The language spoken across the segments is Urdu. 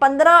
15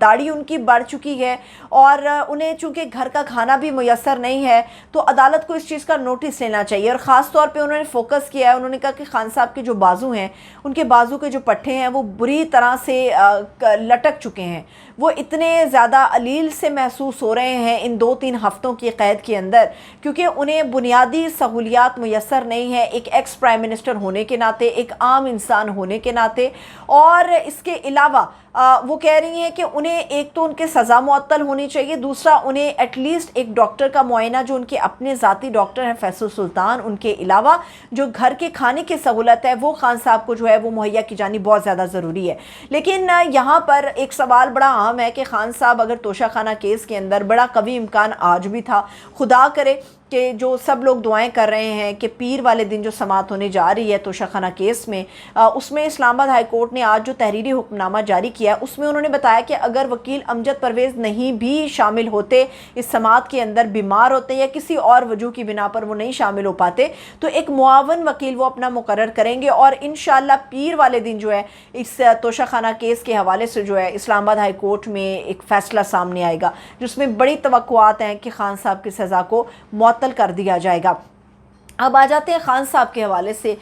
داڑھی ان کی بڑھ چکی ہے اور انہیں چونکہ گھر کا کھانا بھی میسر نہیں ہے, تو عدالت کو اس چیز کا نوٹس لینا چاہیے. اور خاص طور پہ انہوں نے فوکس کیا ہے, انہوں نے کہا کہ خان صاحب کے جو بازو ہیں, ان کے بازو کے جو پٹھے ہیں وہ بری طرح سے لٹک چکے ہیں, وہ اتنے زیادہ علیل سے محسوس ہو رہے ہیں ان 2-3 ہفتوں کی قید کے اندر, کیونکہ انہیں بنیادی سہولیات میسر نہیں ہیں ایک ایکس پرائم منسٹر ہونے کے ناطے, ایک عام انسان ہونے کے ناطے. اور اس کے علاوہ وہ کہہ رہی ہیں کہ انہیں ایک تو ان کے سزا معطل ہونی چاہیے, دوسرا انہیں ایٹ لیسٹ ایک ڈاکٹر کا معائنہ, جو ان کے اپنے ذاتی ڈاکٹر ہیں فیصل سلطان, ان کے علاوہ جو گھر کے کھانے کی سہولت ہے وہ خان صاحب کو جو ہے وہ مہیا کی جانی بہت زیادہ ضروری ہے. لیکن یہاں پر ایک سوال بڑا عام ہے کہ خان صاحب اگر توشہ خانہ کیس کے اندر بڑا قوی امکان آج بھی تھا, خدا کرے کہ جو سب لوگ دعائیں کر رہے ہیں کہ پیر والے دن جو سماعت ہونے جا رہی ہے توشہ خانہ کیس میں, اس میں اسلام آباد ہائی کورٹ نے آج جو تحریری حکم نامہ جاری کیا ہے اس میں انہوں نے بتایا کہ اگر وکیل امجد پرویز نہیں بھی شامل ہوتے اس سماعت کے اندر, بیمار ہوتے یا کسی اور وجہ کی بنا پر وہ نہیں شامل ہو پاتے, تو ایک معاون وکیل وہ اپنا مقرر کریں گے اور انشاءاللہ پیر والے دن جو ہے اس توشہ خانہ کیس کے حوالے سے جو ہے اسلام آباد ہائی کورٹ میں ایک فیصلہ سامنے آئے گا, جس میں بڑی توقعات ہیں کہ خان صاحب کی سزا کو معطل کر دیا جائے گا. اب آ جاتے ہیں خان صاحب کے حوالے سے.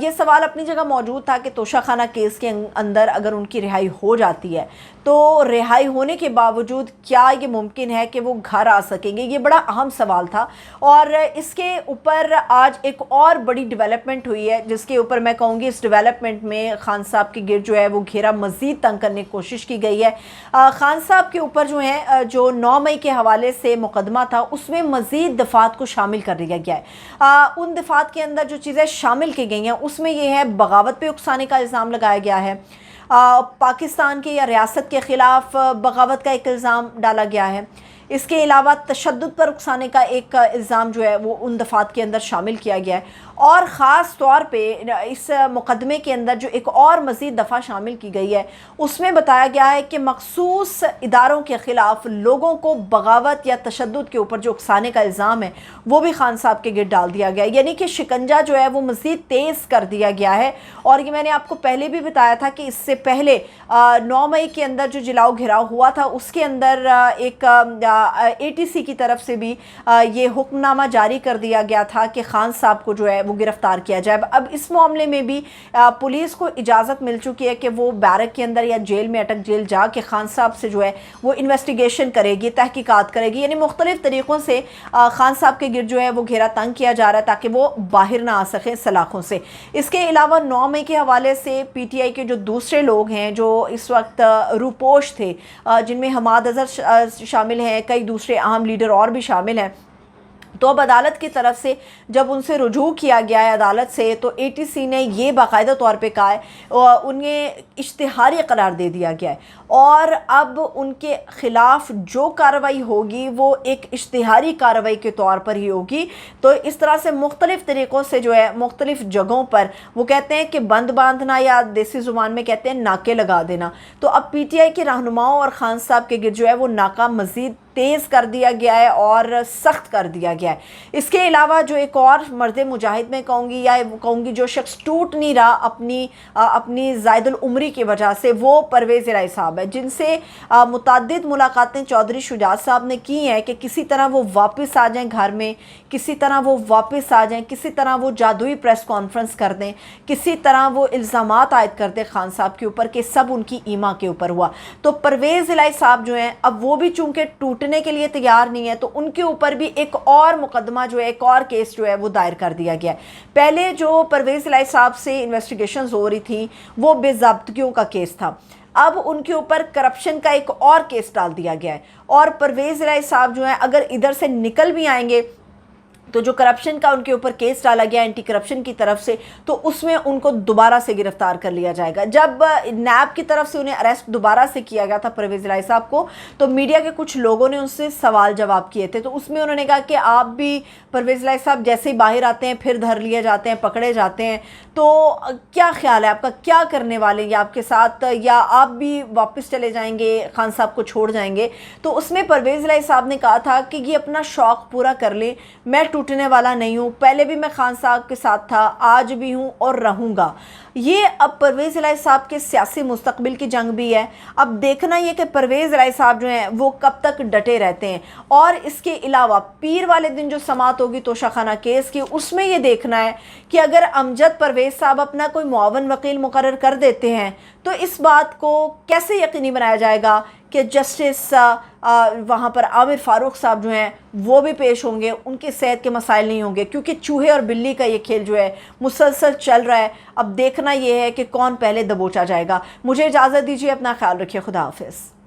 یہ سوال اپنی جگہ موجود تھا کہ توشہ خانہ کیس کے اندر اگر ان کی رہائی ہو جاتی ہے تو رہائی ہونے کے باوجود کیا یہ ممکن ہے کہ وہ گھر آ سکیں گے, یہ بڑا اہم سوال تھا. اور اس کے اوپر آج ایک اور بڑی ڈیولپمنٹ ہوئی ہے, جس کے اوپر میں کہوں گی اس ڈیولپمنٹ میں خان صاحب کے گرد جو ہے وہ گھیرا مزید تنگ کرنے کی کوشش کی گئی ہے. خان صاحب کے اوپر جو ہے جو 9 مئی کے حوالے سے مقدمہ تھا اس میں مزید دفعات کو شامل کر دیا گیا ہے. ان دفعات کے اندر جو چیزیں شامل کی گئی ہیں اس میں یہ ہے بغاوت پہ اکسانے کا الزام لگایا گیا ہے, پاکستان کے یا ریاست کے خلاف بغاوت کا ایک الزام ڈالا گیا ہے. اس کے علاوہ تشدد پر اکسانے کا ایک الزام جو ہے وہ ان دفعات کے اندر شامل کیا گیا ہے. اور خاص طور پہ اس مقدمے کے اندر جو ایک اور مزید دفعہ شامل کی گئی ہے اس میں بتایا گیا ہے کہ مخصوص اداروں کے خلاف لوگوں کو بغاوت یا تشدد کے اوپر جو اکسانے کا الزام ہے وہ بھی خان صاحب کے گرد ڈال دیا گیا ہے, یعنی کہ شکنجہ جو ہے وہ مزید تیز کر دیا گیا ہے. اور یہ میں نے آپ کو پہلے بھی بتایا تھا کہ اس سے پہلے 9 مئی کے اندر جو جلاؤ گھیراؤ ہوا تھا اس کے اندر ایک ATC کی طرف سے بھی یہ حکم نامہ جاری کر دیا گیا تھا کہ خان صاحب کو جو ہے وہ گرفتار کیا جائے. اب اس معاملے میں بھی پولیس کو اجازت مل چکی ہے کہ وہ بیرک کے اندر یا جیل میں اٹک جیل جا کے خان صاحب سے جو ہے وہ انویسٹیگیشن کرے گی, تحقیقات کرے گی. یعنی مختلف طریقوں سے خان صاحب کے گرد جو ہے وہ گھیرا تنگ کیا جا رہا ہے تاکہ وہ باہر نہ آ سکیں سلاخوں سے. اس کے علاوہ 9 مئی کے حوالے سے PTI کے جو دوسرے لوگ ہیں جو اس وقت روپوش تھے, جن میں حماد اظہر شامل ہیں, کئی دوسرے اہم لیڈر اور بھی شامل ہیں, تو اب عدالت کی طرف سے جب ان سے رجوع کیا گیا ہے عدالت سے تو ATC نے یہ باقاعدہ طور پہ کہا ہے, انہیں اشتہاری قرار دے دیا گیا ہے اور اب ان کے خلاف جو کارروائی ہوگی وہ ایک اشتہاری کارروائی کے طور پر ہی ہوگی. تو اس طرح سے مختلف طریقوں سے جو ہے مختلف جگہوں پر وہ کہتے ہیں کہ بند باندھنا یا دیسی زبان میں کہتے ہیں ناکے لگا دینا. تو اب PTI کے رہنماؤں اور خان صاحب کے گرد جو ہے وہ ناکہ مزید تیز کر دیا گیا ہے اور سخت کر دیا گیا ہے. اس کے علاوہ جو ایک اور مرد مجاہد میں کہوں گی یا کہوں گی جو شخص ٹوٹ نہیں رہا اپنی زائد العمری کی وجہ سے, وہ پرویز الہی صاحب ہے, جن سے متعدد ملاقاتیں چودھری شجاعت صاحب نے کی ہیں کہ کسی طرح وہ واپس آ جائیں گھر میں, کسی طرح وہ واپس آ جائیں, کسی طرح وہ جادوئی پریس کانفرنس کر دیں, کسی طرح وہ الزامات عائد کر دیں خان صاحب کے اوپر کہ سب ان کی ایما کے اوپر ہوا. تو پرویز الہی صاحب جو ہیں اب وہ بھی چونکہ ٹوٹنے کے لیے تیار نہیں ہے تو ان کے اوپر بھی ایک اور مقدمہ جو ہے, ایک اور کیس جو ہے وہ دائر کر دیا گیا ہے. پہلے جو پرویز الہی صاحب سے انویسٹیگیشنز ہو رہی تھی وہ بے ضابطگیوں کا کیس تھا, اب ان کے اوپر کرپشن کا ایک اور کیس ڈال دیا گیا ہے. اور پرویز الہی صاحب جو ہیں اگر ادھر سے نکل بھی آئیں گے تو جو کرپشن کا ان کے اوپر کیس ڈالا گیا اینٹی کرپشن کی طرف سے, تو اس میں ان کو دوبارہ سے گرفتار کر لیا جائے گا. جب نیب کی طرف سے انہیں اریسٹ دوبارہ سے کیا گیا تھا پرویز الہی صاحب کو, تو میڈیا کے کچھ لوگوں نے ان سے سوال جواب کیے تھے, تو اس میں انہوں نے کہا کہ آپ بھی پرویز الہی صاحب جیسے ہی باہر آتے ہیں پھر دھر لیے جاتے ہیں, پکڑے جاتے ہیں, تو کیا خیال ہے آپ کا, کیا کرنے والے ہیں آپ کے ساتھ, یا آپ بھی واپس چلے جائیں گے, خان صاحب کو چھوڑ جائیں گے. تو اس میں پرویز الہی صاحب نے کہا تھا کہ یہ اپنا شوق پورا کر لیں, میں ٹوٹنے والا نہیں ہوں، پہلے بھی میں خان صاحب کے ساتھ تھا، آج بھی ہوں اور رہوں گا۔ یہ اب پرویز الہی صاحب کے سیاسی مستقبل کی جنگ بھی ہے۔ اب دیکھنا یہ کہ پرویز الہی صاحب جو ہیں وہ کب تک ڈٹے رہتے ہیں، اور اس کے علاوہ پیر والے دن جو سماعت ہوگی توشہ خانہ کیس کی، اس میں یہ دیکھنا ہے کہ اگر امجد پرویز صاحب اپنا کوئی معاون وکیل مقرر کر دیتے ہیں تو اس بات کو کیسے یقینی بنایا جائے گا کہ جسٹس وہاں پر عامر فاروق صاحب جو ہیں وہ بھی پیش ہوں گے، ان کی صحت کے مسائل نہیں ہوں گے، کیونکہ چوہے اور بلی کا یہ کھیل جو ہے مسلسل چل رہا ہے۔ اب دیکھنا یہ ہے کہ کون پہلے دبوچا جائے گا۔ مجھے اجازت دیجیے، اپنا خیال رکھیے، خدا حافظ۔